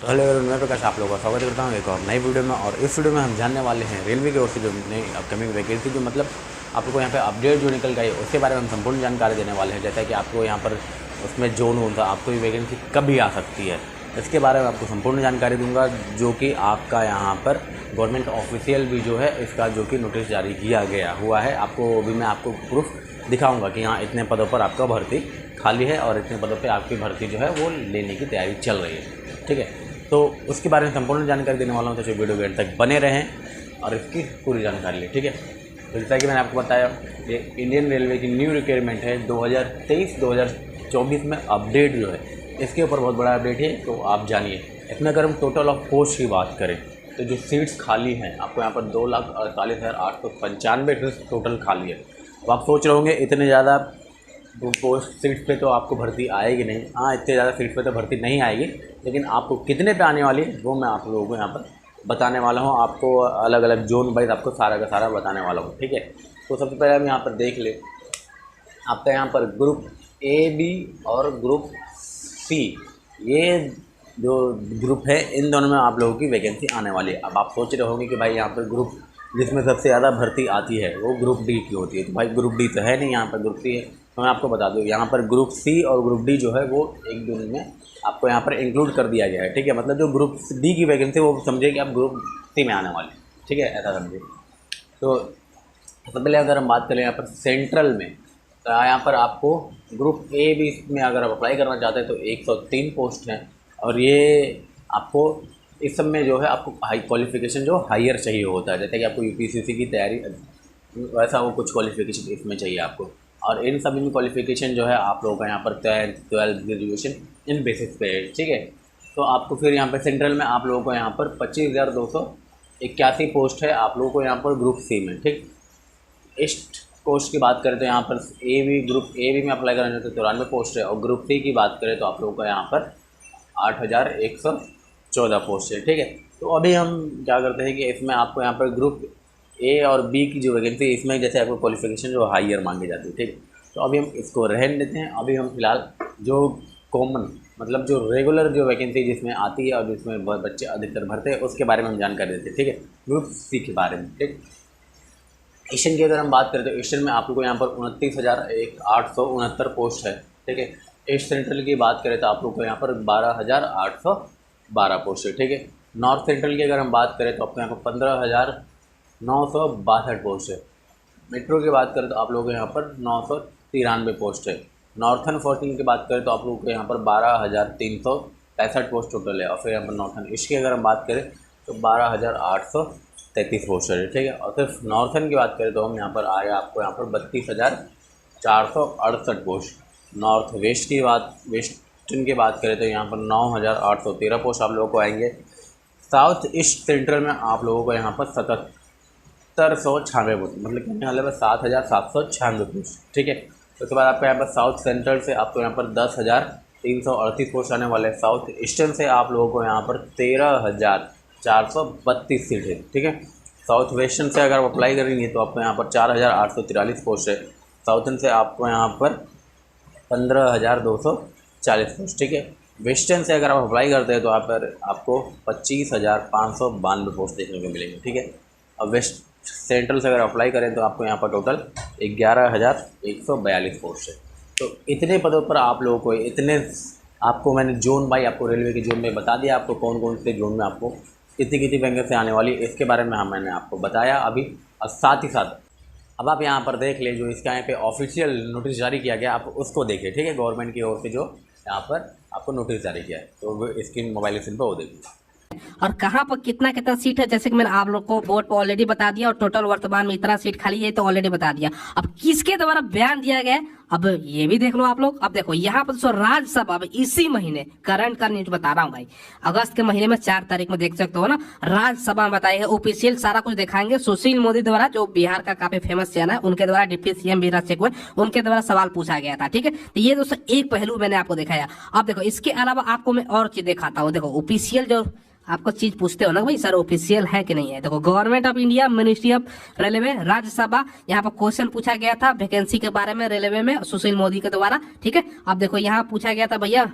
तो hello everyone, मैं प्रकाश आप लोगों का स्वागत करता हूँ एक और नई वीडियो में। और इस वीडियो में हम जानने वाले हैं रेलवे की ओर से जो नई अपकमिंग वैकेंसी, जो मतलब आप लोगों को यहाँ पे अपडेट जो निकल गई उसके बारे में हम संपूर्ण जानकारी देने वाले हैं। जैसा कि आपको यहाँ पर उसमें जोन होता आपको ये वैकेंसी कब भी आ सकती है, इसके बारे में आपको संपूर्ण जानकारी दूंगा। जो कि आपका यहाँ पर गवर्नमेंट ऑफिशियल भी जो है इसका जो कि नोटिस जारी किया गया हुआ है। आपको भी मैं आपको प्रूफ दिखाऊंगा कि हाँ इतने पदों पर आपका भर्ती खाली है और इतने पदों पे आपकी भर्ती जो है वो लेने की तैयारी चल रही है। ठीक है, तो उसके बारे में संपूर्ण जानकारी देने वाला हूँ, तो वीडियो के अंत तक बने रहें और इसकी पूरी जानकारी लें। ठीक है, तो जैसा कि मैंने आपको बताया, ये इंडियन रेलवे की न्यू रिक्वायरमेंट है 2023-2024 में अपडेट जो है, इसके ऊपर बहुत बड़ा अपडेट है। तो आप जानिए, इसमें अगर हम टोटल ऑफ पोस्ट की बात करें तो जो सीट्स खाली हैं आपको यहाँ पर 2,48,895 टोटल खाली है। तो आप सोच रहे होंगे इतने ज़्यादा पोस्ट सीट्स पे तो आपको भर्ती आएगी नहीं। हाँ, इतने ज़्यादा सीट्स पे तो भर्ती नहीं आएगी, लेकिन आपको कितने पे आने वाली है वो मैं आप लोगों को यहाँ पर बताने वाला हूँ। आपको अलग अलग जोन वाइज आपको सारा का सारा बताने वाला हूँ। ठीक है, तो सबसे पहले हम यहाँ पर देख ले, आपका यहाँ पर ग्रुप ए बी और ग्रुप सी, ये जो ग्रुप है इन दोनों में आप लोगों की वैकेंसी आने वाली है। अब आप सोच रहे होंगे कि भाई यहाँ पर ग्रुप जिसमें सबसे ज़्यादा भर्ती आती है वो ग्रुप डी की होती है। तो भाई ग्रुप डी तो है नहीं, यहाँ पर ग्रुप सी है। तो मैं आपको बता दूँ, यहाँ पर ग्रुप सी और ग्रुप डी जो है वो एक दिन में आपको यहाँ पर इंक्लूड कर दिया गया है। ठीक है, मतलब जो ग्रुप डी की वैकेंसी वो समझिए कि आप ग्रुप सी में आने वाले। ठीक है, ऐसा समझिए। तो सबसे पहले अगर हम बात करें यहाँ पर सेंट्रल में, तो यहाँ पर आपको ग्रुप ए बी में अगर आप अप्लाई करना चाहते हैं तो 103 पोस्ट हैं। और ये आपको इस सब में जो है आपको हाई क्वालिफिकेशन जो हायर चाहिए होता है, जैसे कि आपको यूपीएससी की तैयारी, वैसा वो कुछ क्वालिफिकेशन इसमें चाहिए आपको। और इन सभी में क्वालिफिकेशन जो है आप लोगों का यहाँ पर 10th 12th graduation in basis पे है। ठीक है, तो आपको फिर यहाँ पर सेंट्रल में आप लोगों को यहाँ पर 25,281 पोस्ट है आप लोगों को यहाँ पर ग्रुप सी में। ठीक, ईस्ट पोस्ट की बात करें तो यहाँ पर ग्रुप ए बी में अप्लाई करने तो 94 पोस्ट है। और ग्रुप सी की बात करें तो आप लोगों को यहाँ पर 8,114 पोस्ट है। ठीक है, तो अभी हम क्या करते हैं कि इसमें आपको यहाँ पर ग्रुप ए और बी की जो वैकेंसी है इसमें जैसे आपको क्वालिफिकेशन जो हाईयर मांगी जाती है। ठीक है, तो अभी हम इसको रहने देते हैं। अभी हम फिलहाल जो कॉमन मतलब जो रेगुलर जो वैकेंसी जिसमें आती है और जिसमें बच्चे अधिकतर भरते हैं उसके बारे में हम जानकारी देते हैं। ठीक है, ग्रुप सी के बारे में। ठीक, ईस्टर्न की अगर हम बात करें तो ईस्टर्न में आप लोग को यहाँ पर 29,869 पोस्ट है। ठीक है, ईस्ट सेंट्रल की बात करें तो आप लोग को यहाँ पर 12,812 पोस्ट है। ठीक है, नॉर्थ सेंट्रल की अगर हम बात करें तो आपको यहाँ पर 15,962 पोस्ट है। मेट्रो की बात करें तो आप लोगों को यहाँ पर 993 पोस्ट है। नॉर्थन 14 की बात करें तो आप लोगों को यहाँ पर 12,365 पोस्ट टोटल है। और फिर यहाँ पर नॉर्थन ईस्ट की अगर हम बात करें तो 12,833 पोस्ट है। ठीक है, और सिर्फ नॉर्थन की बात करें तो हम यहाँ पर आए आपको यहाँ पर 32,468 पोस्ट। नॉर्थ वेस्ट की बात वेस्टर्न की बात करें तो यहाँ पर 9,813 पोस्ट आप लोगों को आएंगे। साउथ ईस्ट सेंट्रल में आप लोगों को यहाँ पर 7,796 पोस्ट, मतलब कहने वाले पर 7,796 पोस्ट। ठीक है, उसके बाद आपका यहाँ पर साउथ सेंट्रल से आपको यहाँ पर 10,338 पोस्ट आने वाले हैं। साउथ ईस्टर्न से आप लोगों को यहाँ पर 13,432 सीट है। ठीक है, साउथ वेस्टर्न से अगर आप अप्लाई करेंगे तो आपको यहाँ पर 4,843 पोस्ट है। साउथर्न से आपको यहाँ पर 15,240 पोस्ट। ठीक है, वेस्टर्न से अगर आप अप्लाई करते हैं तो आप पर आपको 25,592 पोस्ट देखने को मिलेंगे। ठीक है, अब वेस्ट सेंट्रल से अगर अप्लाई करें तो आपको यहाँ पर टोटल 11,142 पोस्ट है। तो इतने पदों पर आप लोगों को इतने आपको मैंने जोन बाई आपको रेलवे के जोन में बता दिया, आपको कौन कौन से जोन में आपको कितनी कितनी वैकेंसी आने वाली है इसके बारे में मैंने आपको बताया अभी। और साथ ही साथ अब आप यहाँ पर देख लें, जो इसका यहाँ पे ऑफिशियल नोटिस जारी किया गया आप उसको देखिए। ठीक है, गवर्नमेंट की ओर से जो यहाँ पर आपको नोटिस जारी किया है तो वो इसकी मोबाइल स्क्रीन पर वो देखिए। और कहाँ पर कितना कितना सीट है, जैसे कि मैंने आप लोग को बोर्ड पर ऑलरेडी बता दिया और टोटल वर्तमान में इतना सीट खाली है तो ऑलरेडी बता दिया। अब किसके द्वारा बयान दिया गया है अब ये भी देख लो आप लोग। अब देखो यहाँ पर राज्यसभा में इसी महीने करंट का न्यूज बता रहा हूँ भाई, अगस्त के महीने में 4 तारीख में देख सकते हो ना, राज्यसभा में बताया है। ऑफिशियल सारा कुछ दिखाएंगे। सुशील मोदी द्वारा, जो बिहार का काफी फेमस चैनल है, उनके द्वारा डिप्टी सीएम वीरज सिंह, उनके द्वारा सवाल पूछा गया था। ठीक है, तो ये दोस्तों एक पहलू मैंने आपको दिखाया। अब देखो इसके अलावा आपको मैं और चीज दिखाता हूँ। देखो ऑफिशियल जो आपको चीज पूछते हो ना भाई सर ऑफिशियल है कि नहीं है। देखो government of India ministry of railway Rajya Sabha, यहाँ पर क्वेश्चन पूछा गया था वैकेंसी के बारे में रेलवे में सुशील मोदी के द्वारा। ठीक है, अब देखो यहाँ पूछा गया था भैया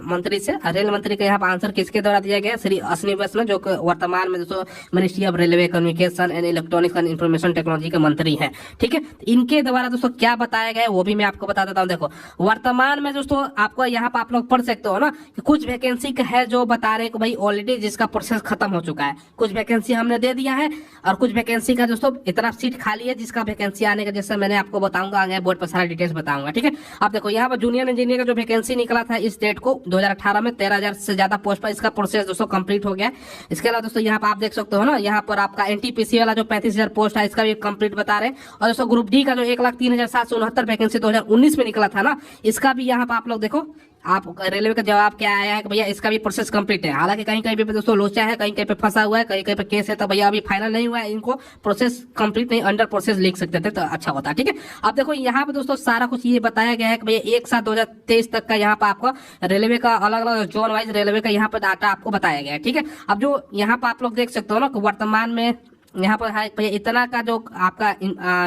मंत्री से, रेल मंत्री का यहाँ पर आंसर किसके द्वारा दिया गया, श्री अश्विनी वैष्णव, जो वर्तमान में दोस्तों ministry of railway communication and electronics and information technology के मंत्री हैं। ठीक है, इनके द्वारा दोस्तों क्या बताया गया है वो भी मैं आपको बता देता हूँ। देखो वर्तमान में दोस्तों आपको यहाँ पर आप लोग पढ़ सकते हो ना कि कुछ वैकेंसी का है जो बता रहे कि भाई ऑलरेडी जिसका प्रोसेस खत्म हो चुका है, कुछ वैकेंसी हमने दे दिया है, और कुछ वैकेंसी का दोस्तों इतना सीट खाली है जिसका वैकेंसी आने का जैसे मैंने आपको बताऊंगा आगे बोर्ड पर सारा डिटेल्स बताऊंगा। ठीक है, अब देखो यहाँ पर जूनियर इंजीनियर का जो वैकेंसी निकला था इस डेट को 2018 में 13,000 से ज्यादा पोस्ट पर, इसका प्रोसेस दोस्तों कंप्लीट हो गया। इसके अलावा दोस्तों यहाँ पर आप देख सकते हो ना, यहाँ पर आपका एनटीपीसी वाला जो 35,000 पोस्ट है इसका भी कंप्लीट बता रहे हैं। और दोस्तों ग्रुप डी का जो 1,03,769 वैकेंसी 2019 में निकला था ना, इसका भी यहाँ पर आप लोग देखो, आप रेलवे का जवाब क्या आया है कि भैया इसका भी प्रोसेस कंप्लीट है। हालांकि कहीं कहीं पे दोस्तों लोचा है, कहीं कहीं पे फंसा हुआ है, कहीं कहीं पे केस है, तो भैया अभी फाइनल नहीं हुआ है, इनको प्रोसेस कंप्लीट नहीं अंडर प्रोसेस लिख सकते थे तो अच्छा होता। ठीक है, अब देखो यहाँ पे दोस्तों सारा कुछ ये बताया गया है कि भैया 1/7/2023 तक का यहाँ पे आपको रेलवे का अलग अलग जोन वाइज रेलवे का यहाँ पे डाटा आपको बताया गया है। ठीक है, अब जो यहाँ पे आप लोग देख सकते हो ना वर्तमान में यहाँ पर है भैया इतना का जो आपका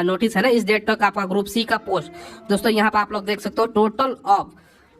नोटिस है ना इस डेट तक आपका ग्रुप सी का पोस्ट दोस्तों यहाँ पे आप लोग देख सकते हो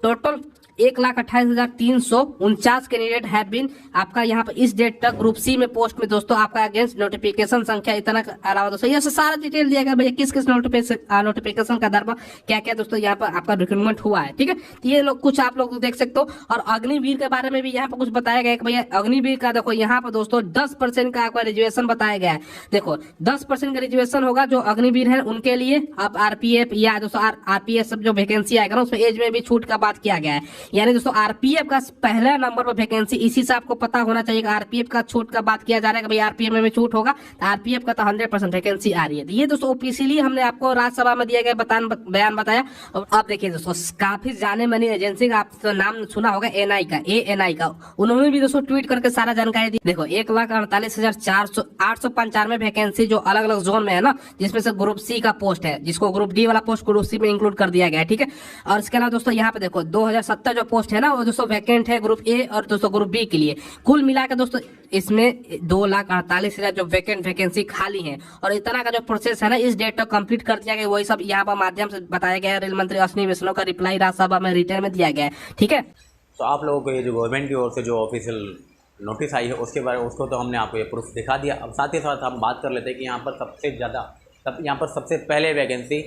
टोटल 1,28,349 कैंडिडेट हैव बीन आपका यहाँ पर इस डेट तक ग्रुप सी में पोस्ट में दोस्तों आपका अगेंस्ट नोटिफिकेशन संख्या इतना अलावा दोस्तों ये सारा डिटेल दिया गया भैया किस किस नोटिफिकेशन का आधार पर क्या क्या दोस्तों यहाँ पर आपका रिक्रूटमेंट हुआ है। ठीक है, तो ये लोग कुछ आप लोग देख सकते हो। और अग्निवीर के बारे में भी यहाँ पर कुछ बताया गया है कि भैया अग्निवीर का देखो यहाँ पर दोस्तों 10% का आपका रिजर्वेशन बताया गया है। देखो 10% का रिजर्वेशन होगा जो अग्निवीर है उनके लिए। अब आरपीएफ या दोस्तों आरपीएफ सब जो वैकेंसी आएगा ना उसमें एज में भी छूट का बात किया गया है। यानी दोस्तों आरपीएफ का पहला नंबर पर वैकेंसी, इसी से आपको पता होना चाहिए कि आरपीएफ का छूट का बात किया जा रहा है कि भाई आरपीएफ में छूट होगा, तो आरपीएफ का तो 100% वैकेंसी आ रही है। तो ये दोस्तों ऑफिशियली हमने आपको राज्यसभा में दिया गया बयान बताया। और आप देखिए दोस्तों काफी जाने मानी एजेंसी का आप तो नाम सुना होगा एएनआई का, उन्होंने भी दोस्तों ट्वीट करके सारा जानकारी दी। देखो 1,48,895 वैकेंसी जो अलग अलग जोन में है ना, जिसमें से ग्रुप सी का पोस्ट है, जिसको ग्रुप डी वाला पोस्ट ग्रुप सी में इंक्लूड कर दिया गया है। ठीक है, और इसके अलावा दोस्तों यहाँ पे देखो 2070 जो पोस्ट है ना वो दोस्तों वैकेंट है ग्रुप ए और दोस्तों ग्रुप बी के लिए। कुल मिलाकर दोस्तों इसमें 2,48,000 जो वैकेंसी खाली है, और इतना का जो प्रोसेस है ना इस डेट तक कंप्लीट कर दिया गया। वही सब यहाँ पर माध्यम से बताया गया है। रेल मंत्री अश्विनी वैष्णव का रिप्लाई राज्यसभा में रिटर्न में दिया गया है। ठीक है, तो आप लोगों को ये जो गवर्नमेंट की ओर से जो ऑफिशियल नोटिस आई है उसके बारे में उसको तो हमने आपको ये प्रूफ दिखा दिया। अब साथ ही साथ हम बात कर लेते हैं कि यहाँ पर सबसे ज़्यादा यहाँ पर सबसे पहले वैकेंसी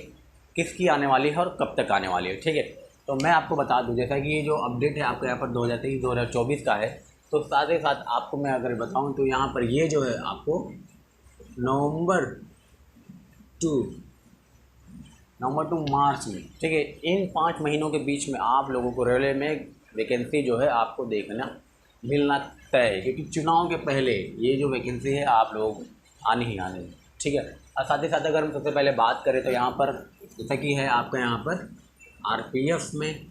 किसकी आने वाली है और कब तक आने वाली है। ठीक है, तो मैं आपको बता दूं जैसा कि ये जो अपडेट है आपको यहाँ पर 2023-2024 का है, तो साथ ही साथ आपको मैं अगर बताऊं तो यहाँ पर ये जो है आपको नवंबर टू मार्च में, ठीक है, इन 5 महीनों के बीच में आप लोगों को रेलवे में वैकेंसी जो है आपको देखना मिलना तय है, क्योंकि चुनाव के पहले ये जो वैकेंसी है आप लोग आने ही आने। ठीक है, और साथ ही साथ अगर हम सबसे पहले बात करें तो यहाँ पर जैसा कि है आपका यहाँ पर आरपीएफ में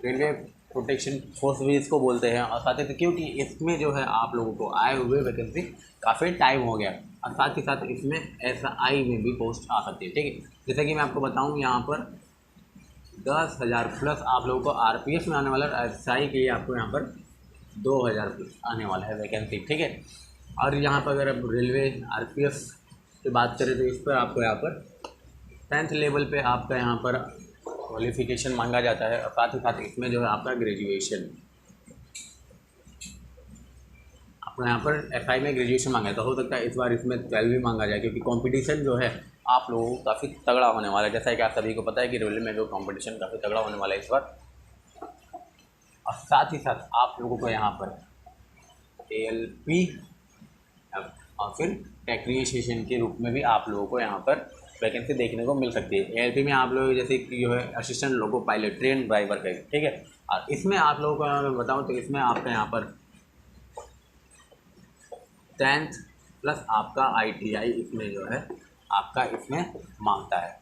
रेलवे प्रोटेक्शन फोर्स भी इसको बोलते हैं, और साथ ही क्योंकि इसमें जो है आप लोगों को आए हुए वैकेंसी काफ़ी टाइम हो गया, और साथ ही साथ इसमें एसआई में भी पोस्ट आ सकती है। ठीक है, जैसे कि मैं आपको बताऊं यहाँ पर 10,000 प्लस आप लोगों को आरपीएफ में आने वाला है, एसआई के लिए आपको यहाँ पर 2,000 प्लस आने वाला है वैकेंसी। ठीक है, और यहाँ पर अगर आप रेलवे आरपीएफ की बात करें तो इस पर आपको यहाँ पर 10th लेवल पे आपका यहाँ पर क्वालिफिकेशन मांगा जाता है, और साथ ही साथ इसमें जो है आपका ग्रेजुएशन आपको यहाँ पर एफआई में ग्रेजुएशन मांगा है। तो हो सकता है इस बार इसमें 12 भी मांगा जाए, क्योंकि कंपटीशन जो है आप लोगों को काफ़ी तगड़ा होने वाला है। जैसा कि आप सभी को पता है कि रेलवे में जो कंपटीशन काफ़ी तगड़ा होने वाला है इस बार। और साथ ही साथ आप लोगों को यहाँ पर ALP और फिर टेक्नीशियन के रूप में भी आप लोगों को यहाँ पर वैकेंसी देखने को मिल सकती है। ALP में आप लोग जैसे कि जो है assistant loco pilot train driver का, ठीक है। और इसमें आप लोगों को अगर बताऊँ तो इसमें आपका यहाँ पर 10th प्लस आपका ITI इसमें जो है आपका इसमें मांगता है,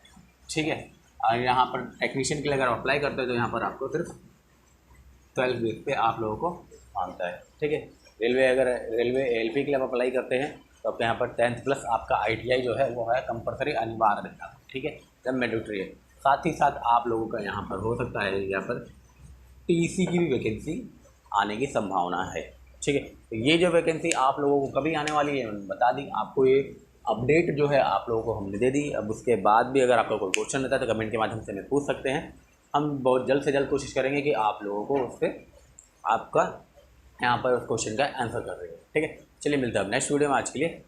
ठीक है। और यहाँ पर टेक्नीशियन के लिए अगर अप्लाई करते हैं तो यहाँ पर आपको सिर्फ 12 बेस पे आप लोगों को मांगता है, ठीक है। रेलवे ALP के लिए आप अप्लाई करते हैं तो आपके यहाँ पर 10th प्लस आपका ITI जो है वो है कंपलसरी अनिवार्य रहता है, ठीक है, जब मैंडेटरी है। साथ ही साथ आप लोगों का यहाँ पर हो सकता है यहाँ पर TC की भी वैकेंसी आने की संभावना है, ठीक है। तो ये जो वैकेंसी आप लोगों को कभी आने वाली है मैंने बता दी आपको, ये अपडेट जो है आप लोगों को हमने दे दी। अब उसके बाद भी अगर आपका कोई क्वेश्चन रहता है तो कमेंट के माध्यम से हमें पूछ सकते हैं। हम बहुत जल्द से जल्द कोशिश करेंगे कि आप लोगों को उस पर आपका यहाँ पर उस क्वेश्चन का आंसर कर देंगे। ठीक है, चलिए मिलते हैं अब नेक्स्ट वीडियो में। आज के लिए